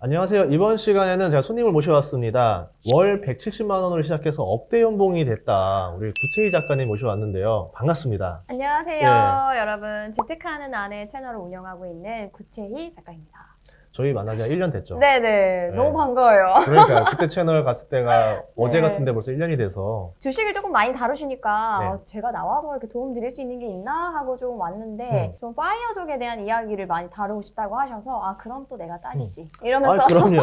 안녕하세요. 이번 시간에는 제가 손님을 모셔왔습니다. 월 170만 원으로 시작해서 억대 연봉이 됐다. 우리 구채희 작가님 모셔왔는데요. 반갑습니다. 안녕하세요, 여러분. 재테크하는 아내 채널을 운영하고 있는 구채희 작가입니다. 저희 만난 지가 1년 됐죠? 네네, 네. 너무 반가워요. 그러니까요. 그때 채널 갔을 때가 어제 네. 같은데 벌써 1년이 돼서. 주식을 조금 많이 다루시니까 네. 제가 나와서 이렇게 도움 드릴 수 있는 게 있나 하고 좀 왔는데 좀 파이어족에 대한 이야기를 많이 다루고 싶다고 하셔서 그럼 또 내가 딱이지 이러면서 그럼요.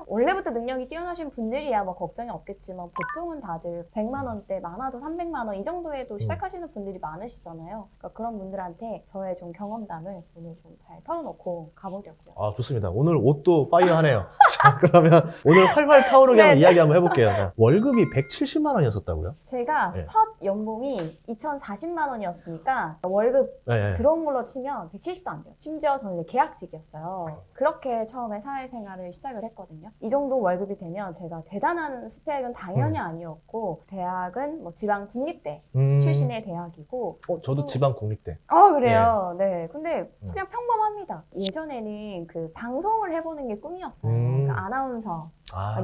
원래부터 능력이 뛰어나신 분들이야 뭐 걱정이 없겠지만 보통은 다들 100만 원대 많아도 300만 원 이 정도에도 시작하시는 분들이 많으시잖아요. 그러니까 그런 분들한테 저의 좀 경험담을 오늘 좀 잘 털어놓고 가보려고요. 좋습니다. 오늘 옷도 파이어하네요. 자, 그러면 오늘 활활 타오르게 한번 이야기 한번 해볼게요. 자, 월급이 170만 원이었었다고요? 제가 네. 첫 연봉이 2,040만 원이었으니까 월급 네. 들어온 걸로 치면 170도 안 돼요. 심지어 저는 이제 계약직이었어요. 그렇게 처음에 사회생활을 시작을 했거든요. 이 정도 월급이 되면 제가 대단한 스펙은 당연히 아니었고 대학은 뭐 지방 국립대 출신의 대학이고 저도 지방 국립대. 그래요. 네. 근데 그냥 평범합니다. 예전에는 그 방송을 해보는 게 꿈이었어요. 그 아나운서,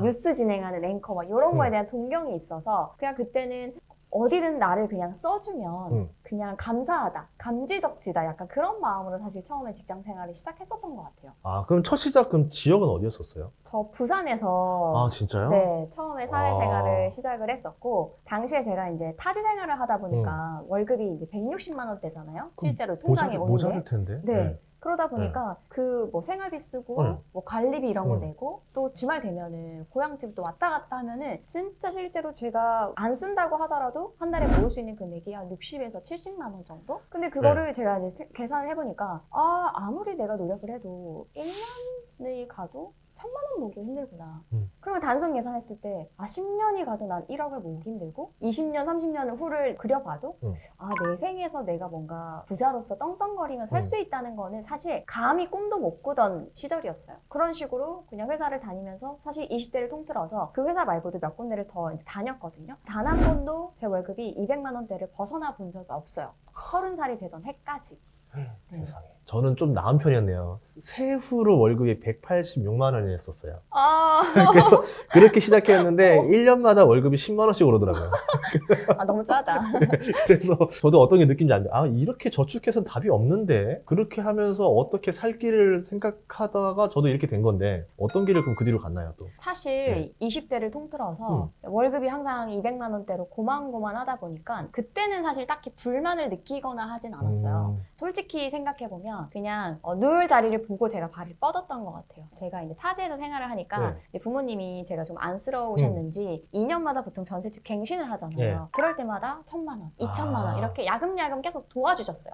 뉴스 진행하는 앵커 막 이런 거에 대한 동경이 있어서 그냥 그때는 어디든 나를 그냥 써주면 그냥 감사하다, 감지덕지다 약간 그런 마음으로 사실 처음에 직장 생활을 시작했었던 것 같아요. 그럼 첫 시작, 그럼 지역은 어디였었어요? 저 부산에서 진짜요? 네, 처음에 사회생활을 시작을 했었고 당시에 제가 이제 타지 생활을 하다 보니까 월급이 이제 160만 원대잖아요. 실제로 통장에 오는 게. 모자랄 텐데. 네. 그러다 보니까 그 뭐 생활비 쓰고 뭐 관리비 이런 거 내고 또 주말 되면은 고향집도 왔다 갔다 하면은 진짜 실제로 제가 안 쓴다고 하더라도 한 달에 모을 수 있는 금액이 한 60에서 70만 원 정도? 근데 그거를 제가 이제 계산을 해보니까 아무리 내가 노력을 해도 1년이 가도 1,000만 원 모으기 힘들구나. 그러면 단순 계산했을 때 10년이 가도 난 1억을 모으기 힘들고 20년, 30년 후를 그려봐도 내 생에서 내가 뭔가 부자로서 떵떵거리며 살 수 있다는 거는 사실 감히 꿈도 못 꾸던 시절이었어요. 그런 식으로 그냥 회사를 다니면서 사실 20대를 통틀어서 그 회사 말고도 몇 군데를 더 이제 다녔거든요. 단 한 번도 제 월급이 200만 원대를 벗어나 본 적이 없어요. 30살이 되던 해까지. 세상에. 저는 좀 나은 편이었네요. 세후로 월급이 186만 원이었었어요. 그래서 그렇게 시작했는데 1년마다 월급이 10만 원씩 오르더라고요. 너무 짜다. 그래서 저도 어떤 게 느낌인지 알죠. 이렇게 저축해서는 답이 없는데 그렇게 하면서 어떻게 살 길을 생각하다가 저도 이렇게 된 건데 어떤 길을 그럼 그 뒤로 갔나요 또? 사실 20대를 통틀어서 월급이 항상 200만 원대로 고만고만 하다 보니까 그때는 사실 딱히 불만을 느끼거나 하진 않았어요. 솔직히 생각해보면 그냥 누울 자리를 보고 제가 발을 뻗었던 것 같아요. 제가 이제 타지에서 생활을 하니까 이제 부모님이 제가 좀 안쓰러우셨는지 2년마다 보통 전셋집 갱신을 하잖아요. 그럴 때마다 1,000만 원, 2,000만 원 이렇게 야금야금 계속 도와주셨어요.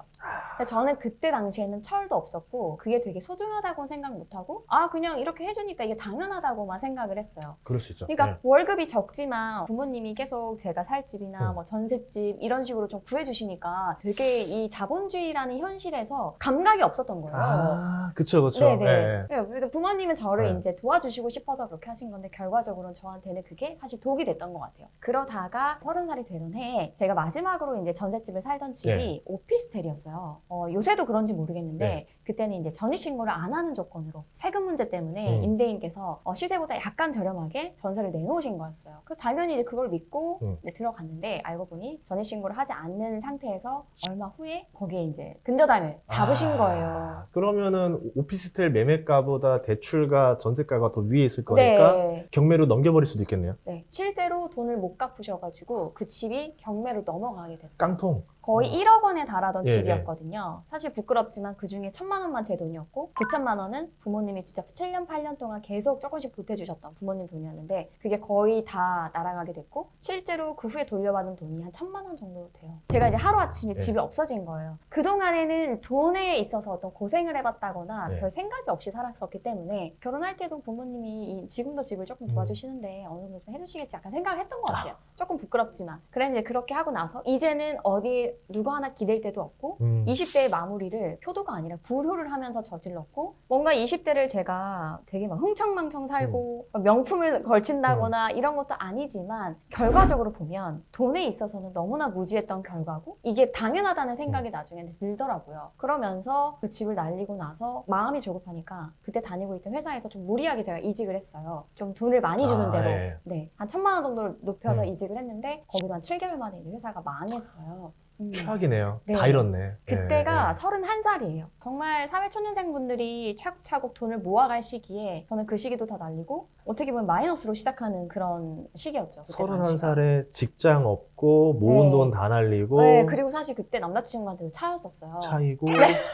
근데 저는 그때 당시에는 철도 없었고 그게 되게 소중하다고 생각 못하고 그냥 이렇게 해주니까 이게 당연하다고만 생각을 했어요. 그럴 수 있죠. 그러니까 월급이 적지만 부모님이 계속 제가 살 집이나 뭐 전셋집 이런 식으로 좀 구해주시니까 되게 이 자본주의라는 현실에서 감각이 없었던 거예요. 그쵸. 네네. 그래서 부모님은 저를 이제 도와주시고 싶어서 그렇게 하신 건데 결과적으로는 저한테는 그게 사실 독이 됐던 것 같아요. 그러다가 30살이 되던 해에 제가 마지막으로 이제 전셋집을 살던 집이 오피스텔이었어요. 요새도 그런지 모르겠는데 그때는 이제 전입신고를 안 하는 조건으로 세금 문제 때문에 임대인께서 시세보다 약간 저렴하게 전세를 내놓으신 거였어요. 그래서 당연히 이제 그걸 믿고 이제 들어갔는데 알고 보니 전입신고를 하지 않는 상태에서 얼마 후에 거기에 이제 근저당을 잡으신 거예요. 그러면은 오피스텔 매매가보다 대출가 전세가가 더 위에 있을 거니까 경매로 넘겨버릴 수도 있겠네요. 네, 실제로 돈을 못 갚으셔가지고 그 집이 경매로 넘어가게 됐어요. 깡통. 거의 1억 원에 달하던 집이었거든요. 사실 부끄럽지만 그중에 1,000만 원만 제 돈이었고 9천만 원은 부모님이 진짜 7년, 8년 동안 계속 조금씩 보태주셨던 부모님 돈이었는데 그게 거의 다 날아가게 됐고 실제로 그 후에 돌려받은 돈이 한 1,000만 원 정도 돼요. 제가 이제 하루아침에 집이 없어진 거예요. 그동안에는 돈에 있어서 어떤 고생을 해봤다거나 별 생각이 없이 살았었기 때문에 결혼할 때도 부모님이 지금도 집을 조금 도와주시는데 어느 정도 좀 해주시겠지 약간 생각을 했던 것 같아요. 조금 부끄럽지만. 그랬는데 그렇게 하고 나서 이제는 어디 누가 하나 기댈 데도 없고 20대의 마무리를 효도가 아니라 불효를 하면서 저질렀고 뭔가 20대를 제가 되게 막 흥청망청 살고 막 명품을 걸친다거나 이런 것도 아니지만 결과적으로 보면 돈에 있어서는 너무나 무지했던 결과고 이게 당연하다는 생각이 나중에는 들더라고요. 그러면서 그 집을 날리고 나서 마음이 조급하니까 그때 다니고 있던 회사에서 좀 무리하게 제가 이직을 했어요. 좀 돈을 많이 주는 대로. 예. 네, 한 1,000만 원 정도를 높여서 이직을 했는데 거기도 한 7개월 만에 이제 회사가 망했어요. 최악이네요. 네. 다 잃었네. 그때가 예. 31살이에요. 정말 사회초년생분들이 차곡차곡 돈을 모아갈 시기에 저는 그 시기도 다 날리고 어떻게 보면 마이너스로 시작하는 그런 시기였죠. 그때 당시가. 31살에 직장 없고 모은 네. 돈 다 날리고 네, 그리고 사실 그때 남자친구한테도 차였었어요. 차이고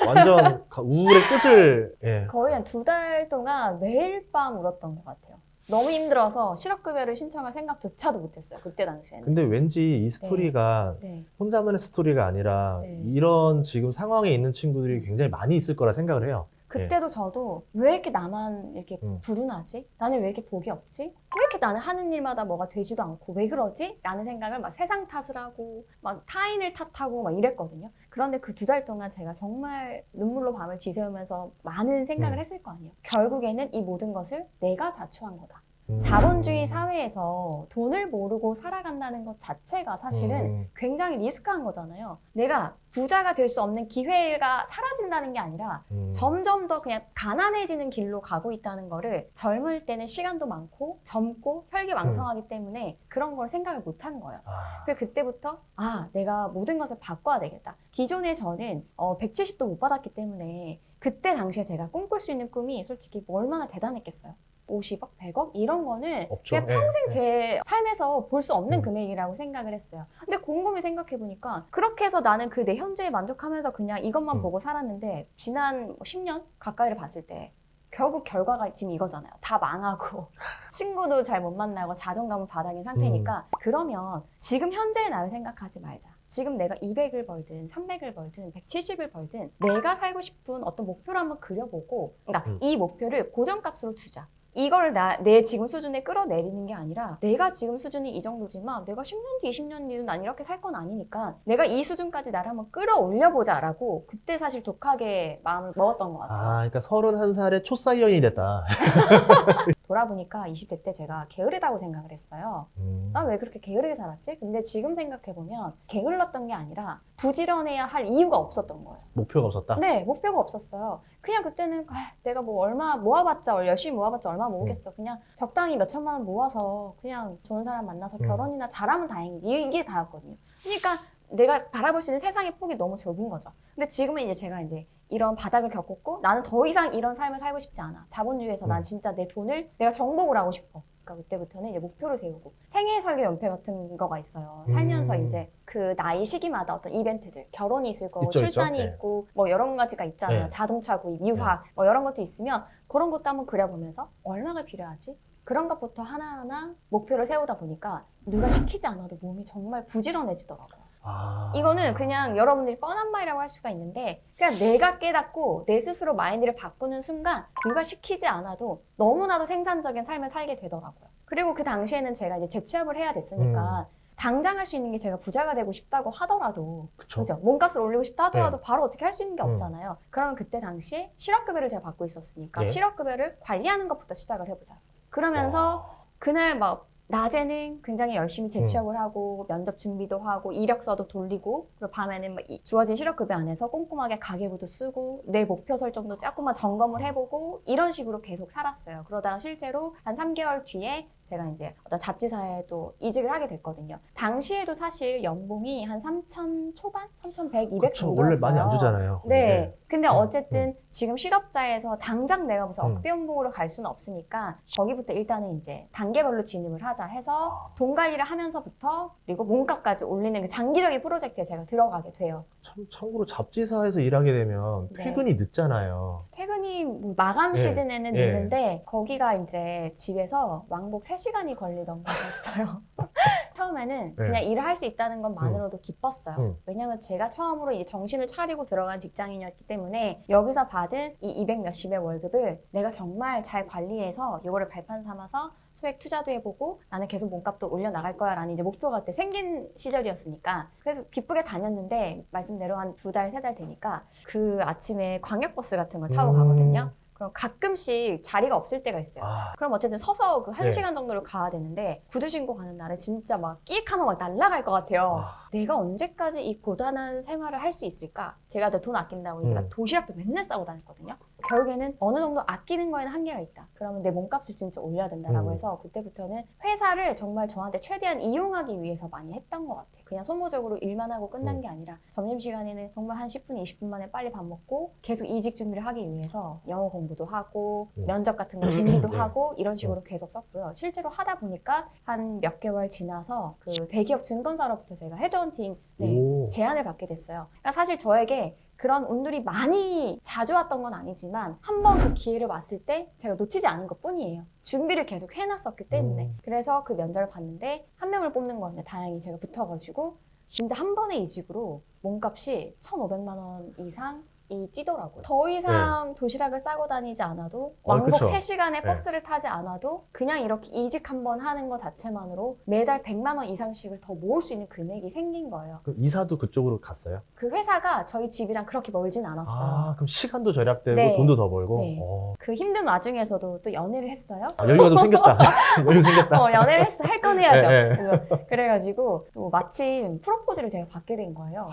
완전 우울의 끝을 예. 거의 한 2달 동안 매일 밤 울었던 것 같아요. 너무 힘들어서 실업급여를 신청할 생각조차도 못했어요. 그때 당시에는. 근데 왠지 이 스토리가 네. 혼자만의 스토리가 아니라 네. 이런 지금 상황에 있는 친구들이 굉장히 많이 있을 거라 생각을 해요. 그때도 저도 왜 이렇게 나만 이렇게 불운하지? 나는 왜 이렇게 복이 없지? 왜 이렇게 나는 하는 일마다 뭐가 되지도 않고 왜 그러지? 라는 생각을 막 세상 탓을 하고 막 타인을 탓하고 막 이랬거든요. 그런데 그 2달 동안 제가 정말 눈물로 밤을 지새우면서 많은 생각을 했을 거 아니에요. 결국에는 이 모든 것을 내가 자초한 거다. 자본주의 사회에서 돈을 모르고 살아간다는 것 자체가 사실은 굉장히 리스크한 거잖아요. 내가 부자가 될 수 없는 기회가 사라진다는 게 아니라 점점 더 그냥 가난해지는 길로 가고 있다는 거를 젊을 때는 시간도 많고 젊고 혈기왕성하기 때문에 그런 걸 생각을 못 한 거예요. 그래서 그때부터 내가 모든 것을 바꿔야 되겠다. 기존에 저는 170도 못 받았기 때문에 그때 당시에 제가 꿈꿀 수 있는 꿈이 솔직히 뭐 얼마나 대단했겠어요. 50억, 100억 이런 거는 없죠. 그냥 평생 제 삶에서 볼 수 없는 금액이라고 생각을 했어요. 근데 곰곰이 생각해보니까 그렇게 해서 나는 그 내 현재에 만족하면서 그냥 이것만 보고 살았는데 지난 10년 가까이를 봤을 때 결국 결과가 지금 이거잖아요. 다 망하고 친구도 잘 못 만나고 자존감은 바닥인 상태니까 그러면 지금 현재의 나를 생각하지 말자. 지금 내가 200을 벌든 300을 벌든 170을 벌든 내가 살고 싶은 어떤 목표를 한번 그려보고 그러니까 이 목표를 고정값으로 두자. 이걸 내 지금 수준에 끌어내리는 게 아니라 내가 지금 수준이 이 정도지만 내가 10년 뒤, 20년 뒤는 난 이렇게 살 건 아니니까 내가 이 수준까지 나를 한번 끌어올려보자라고 그때 사실 독하게 마음을 먹었던 것 같아요. 그러니까 31살에 초사이언이 됐다. 돌아보니까 20대 때 제가 게으르다고 생각을 했어요. 나 왜 그렇게 게으르게 살았지? 근데 지금 생각해보면 게을렀던 게 아니라 부지런해야 할 이유가 없었던 거예요. 목표가 없었다? 네, 목표가 없었어요. 그냥 그때는 내가 뭐 얼마 모아봤자 열심히 모아봤자 얼마 모으겠어. 그냥 적당히 몇 천만 원 모아서 그냥 좋은 사람 만나서 결혼이나 잘하면 다행이지. 이게 다였거든요. 그러니까 내가 바라볼 수 있는 세상의 폭이 너무 좁은 거죠. 근데 지금은 이제 제가 이제 이런 바닥을 겪었고 나는 더 이상 이런 삶을 살고 싶지 않아. 자본주의에서 난 진짜 내 돈을 내가 정복을 하고 싶어. 그러니까 그때부터는 이제 목표를 세우고 생애 설계 연패 같은 거가 있어요. 살면서 이제 그 나이 시기마다 어떤 이벤트들, 결혼이 있을 거고 있죠, 출산이 있죠. 있고 뭐 여러 가지가 있잖아요. 네. 자동차 구입, 유학 뭐 이런 것도 있으면 그런 것도 한번 그려보면서 얼마가 필요하지? 그런 것부터 하나하나 목표를 세우다 보니까 누가 시키지 않아도 몸이 정말 부지런해지더라고요. 이거는 그냥 여러분들이 뻔한 말이라고 할 수가 있는데 그냥 내가 깨닫고 내 스스로 마인드를 바꾸는 순간 누가 시키지 않아도 너무나도 생산적인 삶을 살게 되더라고요. 그리고 그 당시에는 제가 이제 재취업을 해야 됐으니까 당장 할 수 있는 게 제가 부자가 되고 싶다고 하더라도 그죠? 몸값을 올리고 싶다 하더라도 바로 어떻게 할 수 있는 게 없잖아요. 그러면 그때 당시에 실업급여를 제가 받고 있었으니까 실업급여를 관리하는 것부터 시작을 해보자. 그러면서 그날 막 낮에는 굉장히 열심히 재취업을 하고 면접 준비도 하고 이력서도 돌리고 그리고 밤에는 막 주어진 실업급여 안에서 꼼꼼하게 가계부도 쓰고 내 목표 설정도 조금만 점검을 해보고 이런 식으로 계속 살았어요. 그러다가 실제로 한 3개월 뒤에 제가 이제 어떤 잡지사에 또 이직을 하게 됐거든요. 당시에도 사실 연봉이 한 3,000 초반? 3,100, 200 그쵸, 정도였어요. 원래 많이 안 주잖아요. 네. 근데 어쨌든 지금 실업자에서 당장 내가 무슨 억대 연봉으로 갈 수는 없으니까 거기부터 일단은 이제 단계별로 진입을 하자 해서 돈 관리를 하면서부터 그리고 몸값까지 올리는 그 장기적인 프로젝트에 제가 들어가게 돼요. 참고로 잡지사에서 일하게 되면 퇴근이 늦잖아요. 퇴근이 뭐 마감 시즌에는 늦는데 거기가 이제 집에서 왕복 3시간이 걸리던 거였어요. 처음에는 그냥 일을 할 수 있다는 것만으로도 기뻤어요. 왜냐면 제가 처음으로 이제 정신을 차리고 들어간 직장인이었기 때문에 여기서 받은 이 200 몇십의 월급을 내가 정말 잘 관리해서 이거를 발판 삼아서 소액 투자도 해보고 나는 계속 몸값도 올려나갈 거야 라는 이제 목표가 그때 생긴 시절이었으니까 그래서 기쁘게 다녔는데 말씀대로 한 2달, 3달 되니까 그 아침에 광역버스 같은 걸 타고 가거든요. 그럼 가끔씩 자리가 없을 때가 있어요. 그럼 어쨌든 서서 그 1시간 정도를 가야 되는데 구두 신고 가는 날은 진짜 막 끼익하면 막 날아갈 것 같아요. 내가 언제까지 이 고단한 생활을 할 수 있을까? 제가 돈 아낀다고 이제 막 도시락도 맨날 싸고 다녔거든요. 결국에는 어느 정도 아끼는 거에는 한계가 있다. 그러면 내 몸값을 진짜 올려야 된다라고 해서 그때부터는 회사를 정말 저한테 최대한 이용하기 위해서 많이 했던 것 같아요. 그냥 소모적으로 일만 하고 끝난 게 아니라 점심시간에는 정말 한 10분, 20분 만에 빨리 밥 먹고 계속 이직 준비를 하기 위해서 영어 공부도 하고 면접 같은 거 준비도 하고 이런 식으로 계속 썼고요. 실제로 하다 보니까 한 몇 개월 지나서 그 대기업 증권사로부터 제가 헤드헌팅 제안을 받게 됐어요. 그러니까 사실 저에게 그런 운들이 많이 자주 왔던 건 아니지만 한 번 그 기회를 왔을 때 제가 놓치지 않은 것 뿐이에요. 준비를 계속 해놨었기 때문에. 그래서 그 면접을 봤는데 한 명을 뽑는 거였는데 다행히 제가 붙어가지고 진짜 한 번의 이직으로 몸값이 1,500만 원 이상이 뛰더라고요. 더 이상 도시락을 싸고 다니지 않아도 왕복 그쵸. 3시간의 버스를 타지 않아도 그냥 이렇게 이직 한 번 하는 것 자체만으로 매달 100만 원 이상씩을 더 모을 수 있는 금액이 생긴 거예요. 그럼 이사도 그쪽으로 갔어요? 그 회사가 저희 집이랑 그렇게 멀진 않았어요. 그럼 시간도 절약되고 돈도 더 벌고? 그 힘든 와중에서도 또 연애를 했어요. 여유가 좀 생겼다. 여유 생겼다. 연애를 했어. 할 건 해야죠. 그래가지고 또 마침 프로포즈를 제가 받게 된 거예요.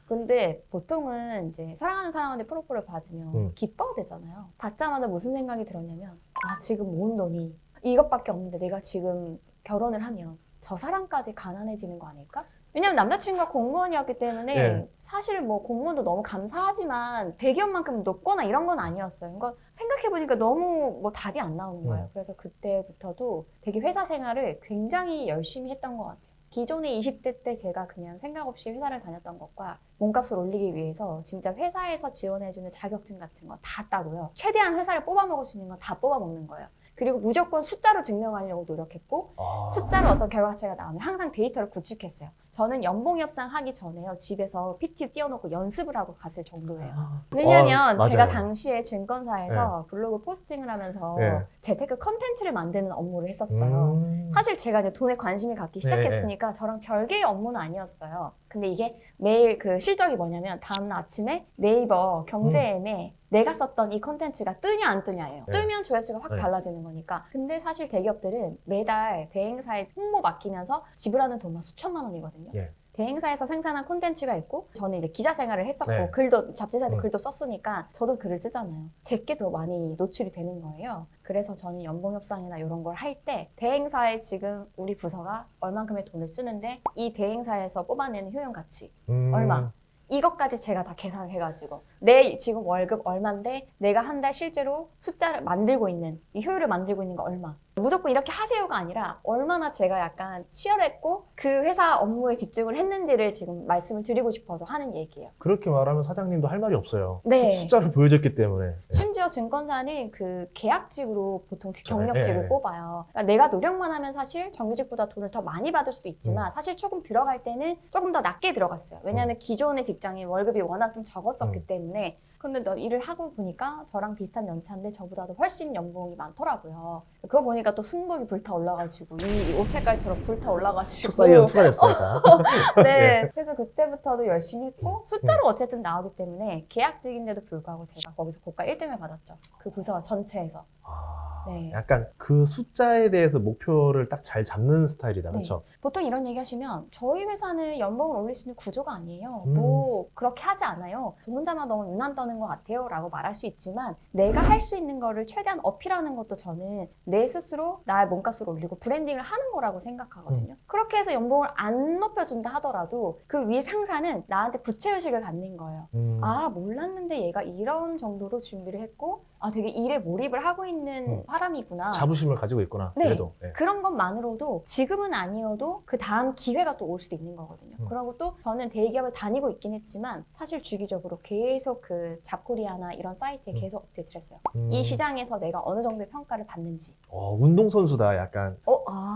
근데 보통은 이제 사랑하는 사람한테 프로포즈를 받으면 기뻐야 되잖아요. 받자마자 무슨 생각이 들었냐면 지금 모은 돈이 이것밖에 없는데 내가 지금 결혼을 하면 저 사람까지 가난해지는 거 아닐까? 왜냐면 남자친구가 공무원이었기 때문에 사실 뭐 공무원도 너무 감사하지만 대기업만큼 높거나 이런 건 아니었어요. 그러니까 생각해보니까 너무 뭐 답이 안 나오는 거예요. 그래서 그때부터도 되게 회사 생활을 굉장히 열심히 했던 것 같아요. 기존의 20대 때 제가 그냥 생각 없이 회사를 다녔던 것과 몸값을 올리기 위해서 진짜 회사에서 지원해주는 자격증 같은 거 다 따고요. 최대한 회사를 뽑아먹을 수 있는 건 다 뽑아먹는 거예요. 그리고 무조건 숫자로 증명하려고 노력했고 숫자로 어떤 결과치가 나오면 항상 데이터를 구축했어요. 저는 연봉 협상 하기 전에요. 집에서 PT 띄워놓고 연습을 하고 갔을 정도예요. 왜냐면 제가 당시에 증권사에서 블로그 포스팅을 하면서 재테크 컨텐츠를 만드는 업무를 했었어요. 사실 제가 이제 돈에 관심이 갖기 시작했으니까 저랑 별개의 업무는 아니었어요. 근데 이게 매일 그 실적이 뭐냐면 다음날 아침에 네이버 경제엠에 내가 썼던 이 컨텐츠가 뜨냐 안 뜨냐예요. 뜨면 조회수가 확 달라지는 거니까. 근데 사실 대기업들은 매달 대행사에 홍보 맡기면서 지불하는 돈만 수천만 원이거든요. 대행사에서 생산한 콘텐츠가 있고 저는 이제 기자 생활을 했었고 글도 잡지사에 글도 썼으니까 저도 글을 쓰잖아요. 제게 더 많이 노출이 되는 거예요. 그래서 저는 연봉 협상이나 이런 걸 할 때 대행사에 지금 우리 부서가 얼만큼의 돈을 쓰는데 이 대행사에서 뽑아내는 효용 가치 얼마 이것까지 제가 다 계산을 해가지고 내 지금 월급 얼만데 내가 한 달 실제로 숫자를 만들고 있는 이 효율을 만들고 있는 거 얼마 무조건 이렇게 하세요가 아니라 얼마나 제가 약간 치열했고 그 회사 업무에 집중을 했는지를 지금 말씀을 드리고 싶어서 하는 얘기예요. 그렇게 말하면 사장님도 할 말이 없어요. 네. 숫자를 보여줬기 때문에. 심지어 증권사는 그 계약직으로 보통 경력직을 뽑아요. 그러니까 내가 노력만 하면 사실 정규직보다 돈을 더 많이 받을 수도 있지만 사실 조금 들어갈 때는 조금 더 낮게 들어갔어요. 왜냐하면 기존의 직장인 월급이 워낙 좀 적었었기 때문에. 근데 너 일을 하고 보니까 저랑 비슷한 연차인데 저보다도 훨씬 연봉이 많더라고요. 그거 보니까 또 승복이 불타올라가지고 이 옷 색깔처럼 불타올라가지고 축사위원 추가됐으니까. 네. 그래서 그때부터도 열심히 했고 숫자로 어쨌든 나오기 때문에 계약직인데도 불구하고 제가 거기서 고가 1등을 받았죠. 그 부서 전체에서. 약간 그 숫자에 대해서 목표를 딱 잘 잡는 스타일이다, 그렇죠? 보통 이런 얘기 하시면 저희 회사는 연봉을 올릴 수 있는 구조가 아니에요. 뭐 그렇게 하지 않아요. 저 혼자만 너무 유난 떠는 것 같아요 라고 말할 수 있지만 내가 할 수 있는 거를 최대한 어필하는 것도 저는 내 스스로 나의 몸값을 올리고 브랜딩을 하는 거라고 생각하거든요. 그렇게 해서 연봉을 안 높여준다 하더라도 그 위 상사는 나한테 부채의식을 갖는 거예요. 몰랐는데 얘가 이런 정도로 준비를 했고 되게 일에 몰입을 하고 있는 사람이구나. 자부심을 가지고 있구나. 그래도. 그런 것만으로도 지금은 아니어도 그 다음 기회가 또 올 수도 있는 거거든요. 그리고 또 저는 대기업을 다니고 있긴 했지만 사실 주기적으로 계속 그 잡코리아나 이런 사이트에 계속 업데이트를 했어요. 이 시장에서 내가 어느 정도의 평가를 받는지. 운동선수다, 약간.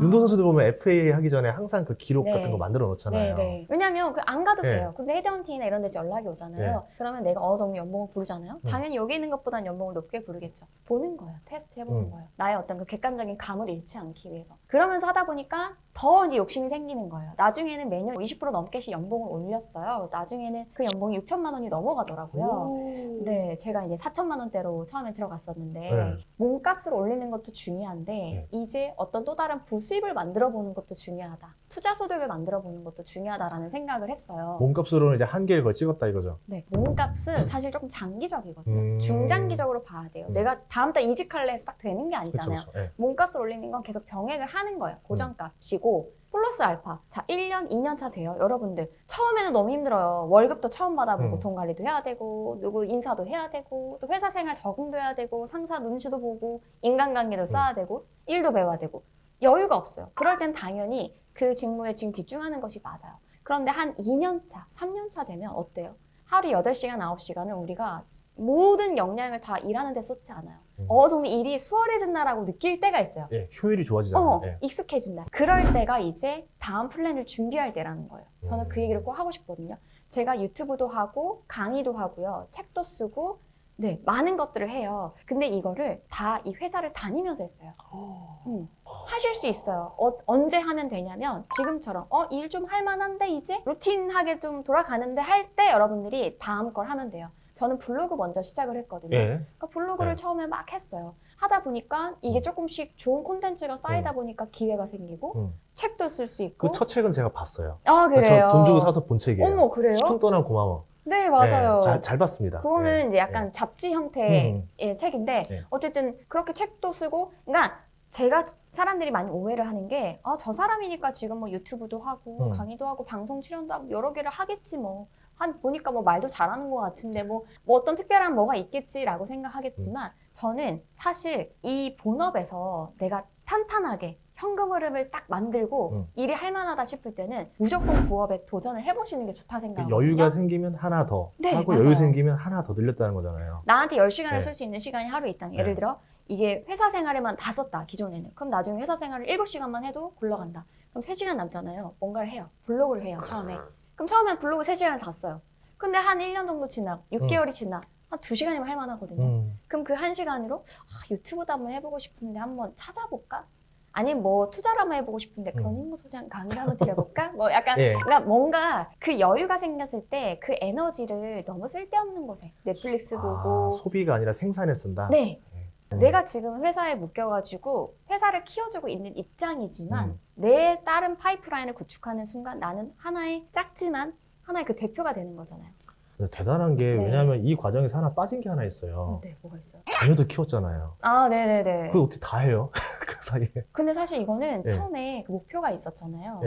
운동 선수들 보면 FA 하기 전에 항상 그 기록 네. 같은 거 만들어 놓잖아요. 왜냐면 안 가도 네. 돼요. 근데 헤드헌팅이나 이런 데 연락이 오잖아요. 그러면 내가 어느 정도 연봉을 부르잖아요. 당연히 여기 있는 것보단 연봉을 높게 부르겠죠. 보는 거예요. 테스트 해보는 거예요. 나의 어떤 그 객관적인 감을 잃지 않기 위해서. 그러면서 하다 보니까 더 이제 욕심이 생기는 거예요. 나중에는 매년 20% 넘게씩 연봉을 올렸어요. 그래서 나중에는 그 연봉이 6천만 원이 넘어가더라고요. 네, 제가 이제 4천만 원대로 처음에 들어갔었는데 몸값을 올리는 것도 중요한데 이제 어떤 또 다른 부수입을 만들어 보는 것도 중요하다. 투자 소득을 만들어 보는 것도 중요하다라는 생각을 했어요. 몸값으로는 이제 한계를 거의 찍었다 이거죠. 네, 몸값은 사실 조금 장기적이거든요. 중장기적으로 봐야 돼요. 내가 다음 달 이직할래 해서 딱 되는 게 아니잖아요. 그쵸, 그쵸. 몸값을 올리는 건 계속 병행을 하는 거예요. 고정값이고 플러스 알파. 자, 1년, 2년 차 돼요. 여러분들 처음에는 너무 힘들어요. 월급도 처음 받아보고 돈 관리도 해야 되고 누구 인사도 해야 되고 또 회사 생활 적응도 해야 되고 상사 눈치도 보고 인간관계도 쌓아야 되고 일도 배워야 되고 여유가 없어요. 그럴 땐 당연히 그 직무에 지금 집중하는 것이 맞아요. 그런데 한 2년 차, 3년 차 되면 어때요? 하루 8시간, 9시간을 우리가 모든 역량을 다 일하는 데 쏟지 않아요. 어느 정도 일이 수월해진다라고 느낄 때가 있어요. 효율이 좋아지잖아요. 익숙해진다. 그럴 때가 이제 다음 플랜을 준비할 때라는 거예요. 저는 그 얘기를 꼭 하고 싶거든요. 제가 유튜브도 하고 강의도 하고요. 책도 쓰고 네, 많은 것들을 해요. 근데 이거를 다 이 회사를 다니면서 했어요. 하실 수 있어요. 언제 하면 되냐면 지금처럼 일 좀 할 만한데 이제 루틴하게 좀 돌아가는데 할 때 여러분들이 다음 걸 하면 돼요. 저는 블로그 먼저 시작을 했거든요. 그러니까 블로그를 처음에 막 했어요. 하다 보니까 이게 조금씩 좋은 콘텐츠가 쌓이다 보니까 기회가 생기고 책도 쓸 수 있고 그 첫 책은 제가 봤어요. 아 그래요? 저 돈 주고 사서 본 책이에요. 어머 그래요? 시풍 떠난 고마워. 네 맞아요. 잘 봤습니다. 그거는 이제 약간 잡지 형태의 책인데 어쨌든 그렇게 책도 쓰고 그러니까 제가 사람들이 많이 오해를 하는 게 저 사람이니까 지금 뭐 유튜브도 하고 강의도 하고 방송 출연도 하고 여러 개를 하겠지 뭐 보니까 뭐 말도 잘하는 것 같은데 뭐 어떤 특별한 뭐가 있겠지라고 생각하겠지만 저는 사실 이 본업에서 내가 탄탄하게 현금 흐름을 딱 만들고 일이 할 만하다 싶을 때는 무조건 부업에 도전을 해보시는 게 좋다 생각하거든요. 여유가 생기면 하나 더 하고 맞아요. 여유 생기면 하나 더 늘렸다는 거잖아요. 나한테 10시간을 쓸 수 있는 시간이 하루에 있다면 예를 들어 이게 회사 생활에만 다 썼다 기존에는. 그럼 나중에 회사 생활을 7시간만 해도 굴러간다. 그럼 3시간 남잖아요. 뭔가를 해요. 블로그를 해요 처음에. 그럼 처음엔 블로그 3시간을 다 써요. 근데 한 1년 정도 지나 6개월이 지나 한 2시간이면 할 만하거든요. 그럼 그 1시간으로 유튜브도 한번 해보고 싶은데 한번 찾아볼까? 아니면 뭐 투자를 한번 해보고 싶은데 견인구 소장 강의를 한번 드려볼까? 뭐 약간 그러니까 뭔가 그 여유가 생겼을 때 그 에너지를 너무 쓸데없는 곳에 넷플릭스 보고 소비가 아니라 생산에 쓴다? 네. 내가 지금 회사에 묶여가지고 회사를 키워주고 있는 입장이지만 내 다른 파이프라인을 구축하는 순간 나는 하나의 작지만 하나의 그 대표가 되는 거잖아요. 대단한 게 왜냐하면 이 과정에서 하나 빠진 게 하나 있어요. 네, 뭐가 있어요? 자녀도 키웠잖아요. 아, 네네네. 그걸 어떻게 다 해요? 그 사이에. 근데 사실 이거는 처음에 그 목표가 있었잖아요.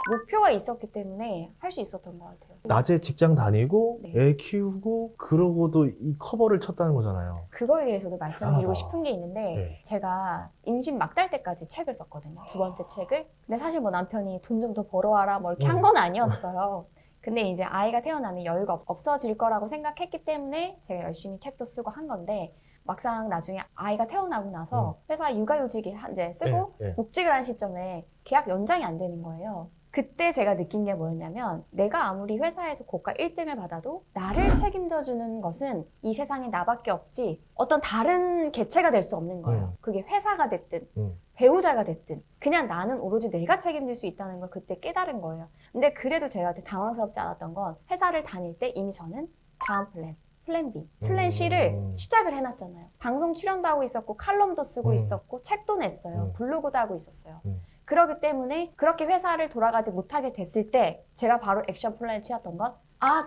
목표가 있었기 때문에 할 수 있었던 것 같아요. 낮에 직장 다니고 애 키우고 그러고도 이 커버를 쳤다는 거잖아요. 그거에 대해서도 말씀드리고 대단하다. 싶은 게 있는데 제가 임신 막달 때까지 책을 썼거든요. 2번째 책을. 근데 사실 뭐 남편이 돈 좀 더 벌어와라 뭐 이렇게 한 건 아니었어요. 근데 이제 아이가 태어나면 여유가 없어질 거라고 생각했기 때문에 제가 열심히 책도 쓰고 한 건데 막상 나중에 아이가 태어나고 나서 회사 육아휴직이 이제 쓰고 복직을 한 시점에 계약 연장이 안 되는 거예요. 그때 제가 느낀 게 뭐였냐면 내가 아무리 회사에서 고가 1등을 받아도 나를 책임져주는 것은 이 세상에 나밖에 없지 어떤 다른 개체가 될 수 없는 거예요. 그게 회사가 됐든 배우자가 됐든 그냥 나는 오로지 내가 책임질 수 있다는 걸 그때 깨달은 거예요. 근데 그래도 제가 당황스럽지 않았던 건 회사를 다닐 때 이미 저는 다음 플랜 B, 플랜 C를 시작을 해놨잖아요. 방송 출연도 하고 있었고 칼럼도 쓰고 있었고 책도 냈어요. 블로그도 하고 있었어요. 그렇기 때문에 그렇게 회사를 돌아가지 못하게 됐을 때 제가 바로 액션 플랜을 취했던 건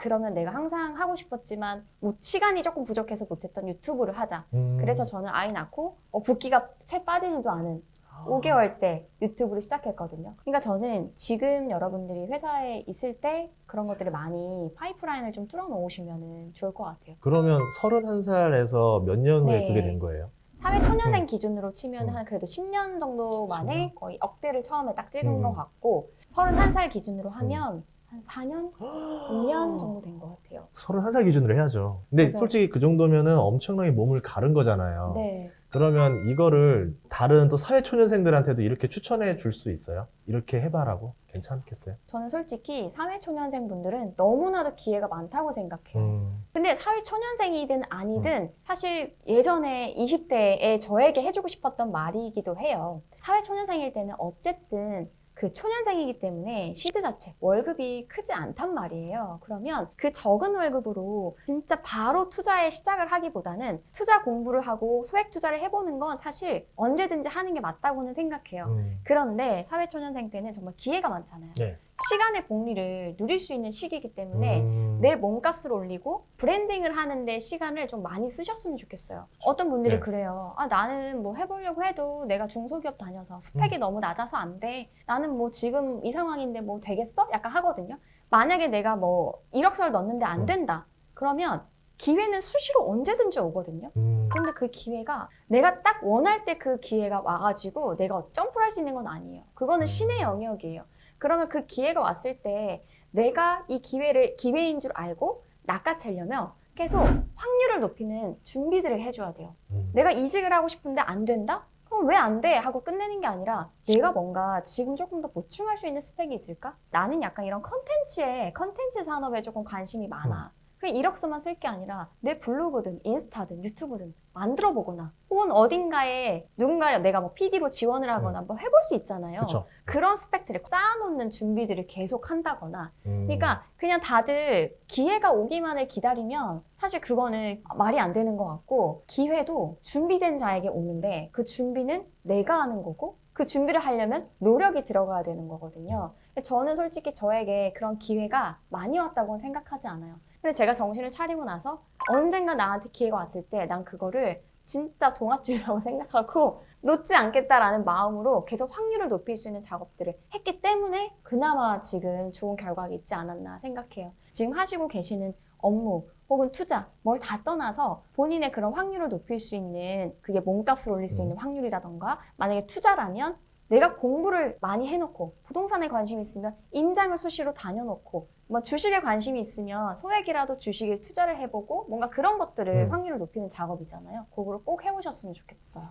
그러면 내가 항상 하고 싶었지만 시간이 조금 부족해서 못했던 유튜브를 하자. 그래서 저는 아이 낳고 붓기가 채 빠지지도 않은 5개월 때 유튜브를 시작했거든요. 그러니까 저는 지금 여러분들이 회사에 있을 때 그런 것들을 많이 파이프라인을 좀 뚫어 놓으시면 좋을 것 같아요. 그러면 31살에서 몇 년 후에 그게 된 거예요? 사회 초년생 기준으로 치면 한 그래도 10년 정도 만에 거의 억대를 처음에 딱 찍은 것 같고 31살 기준으로 하면 한 4년? 5년 정도 된 것 같아요. 31살 기준으로 해야죠. 근데 맞아요. 솔직히 그 정도면은 엄청나게 몸을 가른 거잖아요. 네. 그러면 이거를 다 다른 또 사회초년생들한테도 이렇게 추천해 줄 수 있어요? 이렇게 해봐라고? 괜찮겠어요? 저는 솔직히 사회초년생분들은 너무나도 기회가 많다고 생각해요. 근데 사회초년생이든 아니든 사실 예전에 20대에 저에게 해주고 싶었던 말이기도 해요. 사회초년생일 때는 어쨌든 그 초년생이기 때문에 시드 자체 월급이 크지 않단 말이에요. 그러면 그 적은 월급으로 진짜 바로 투자에 시작을 하기보다는 투자 공부를 하고 소액 투자를 해보는 건 사실 언제든지 하는 게 맞다고는 생각해요. 그런데 사회초년생 때는 정말 기회가 많잖아요. 네. 시간의 복리를 누릴 수 있는 시기이기 때문에 내 몸값을 올리고 브랜딩을 하는데 시간을 좀 많이 쓰셨으면 좋겠어요. 어떤 분들이 네. 그래요. 아, 나는 뭐 해보려고 해도 내가 중소기업 다녀서 스펙이 너무 낮아서 안 돼. 나는 뭐 지금 이 상황인데 뭐 되겠어? 약간 하거든요. 만약에 내가 뭐 이력서를 넣었는데 안 된다. 그러면 기회는 수시로 언제든지 오거든요. 그런데 그 기회가 내가 딱 원할 때 그 기회가 와가지고 내가 점프를 할 수 있는 건 아니에요. 그거는 신의 영역이에요. 그러면 그 기회가 왔을 때 내가 이 기회를 기회인 줄 알고 낚아채려면 계속 확률을 높이는 준비들을 해줘야 돼요. 내가 이직을 하고 싶은데 안 된다? 그럼 왜 안 돼? 하고 끝내는 게 아니라 내가 뭔가 지금 조금 더 보충할 수 있는 스펙이 있을까? 나는 약간 이런 컨텐츠 산업에 조금 관심이 많아. 그냥 이력서만 쓸 게 아니라 내 블로그든 인스타든 유튜브든 만들어 보거나 혹은 어딘가에 누군가 내가 뭐 PD로 지원을 하거나 뭐 해볼 수 있잖아요. 그쵸. 그런 스펙들을 쌓아놓는 준비들을 계속 한다거나 그러니까 그냥 다들 기회가 오기만을 기다리면 사실 그거는 말이 안 되는 것 같고 기회도 준비된 자에게 오는데 그 준비는 내가 하는 거고 그 준비를 하려면 노력이 들어가야 되는 거거든요. 저는 솔직히 저에게 그런 기회가 많이 왔다고는 생각하지 않아요. 근데 제가 정신을 차리고 나서 언젠가 나한테 기회가 왔을 때 난 그거를 진짜 동아줄이라고 생각하고 놓지 않겠다라는 마음으로 계속 확률을 높일 수 있는 작업들을 했기 때문에 그나마 지금 좋은 결과가 있지 않았나 생각해요. 지금 하시고 계시는 업무 혹은 투자 뭘 다 떠나서 본인의 그런 확률을 높일 수 있는 그게 몸값을 올릴 수 있는 확률이라던가 만약에 투자라면 내가 공부를 많이 해놓고 부동산에 관심이 있으면 임장을 수시로 다녀놓고 뭐 주식에 관심이 있으면 소액이라도 주식에 투자를 해보고 뭔가 그런 것들을 확률을 높이는 작업이잖아요. 그거를 꼭 해보셨으면 좋겠어요.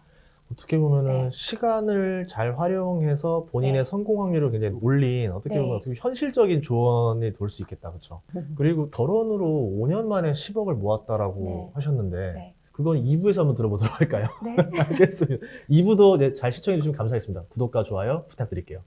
어떻게 보면은 네. 시간을 잘 활용해서 본인의 네. 성공 확률을 굉장히 올린 어떻게 네. 보면 어떻게 현실적인 조언이 될 수 있겠다, 그렇죠? 그리고 덜언으로 5년 만에 10억을 모았다라고 네. 하셨는데 네. 그건 2부에서 한번 들어보도록 할까요? 네. 알겠습니다. 2부도 잘 시청해 주시면 감사하겠습니다. 구독과 좋아요 부탁드릴게요.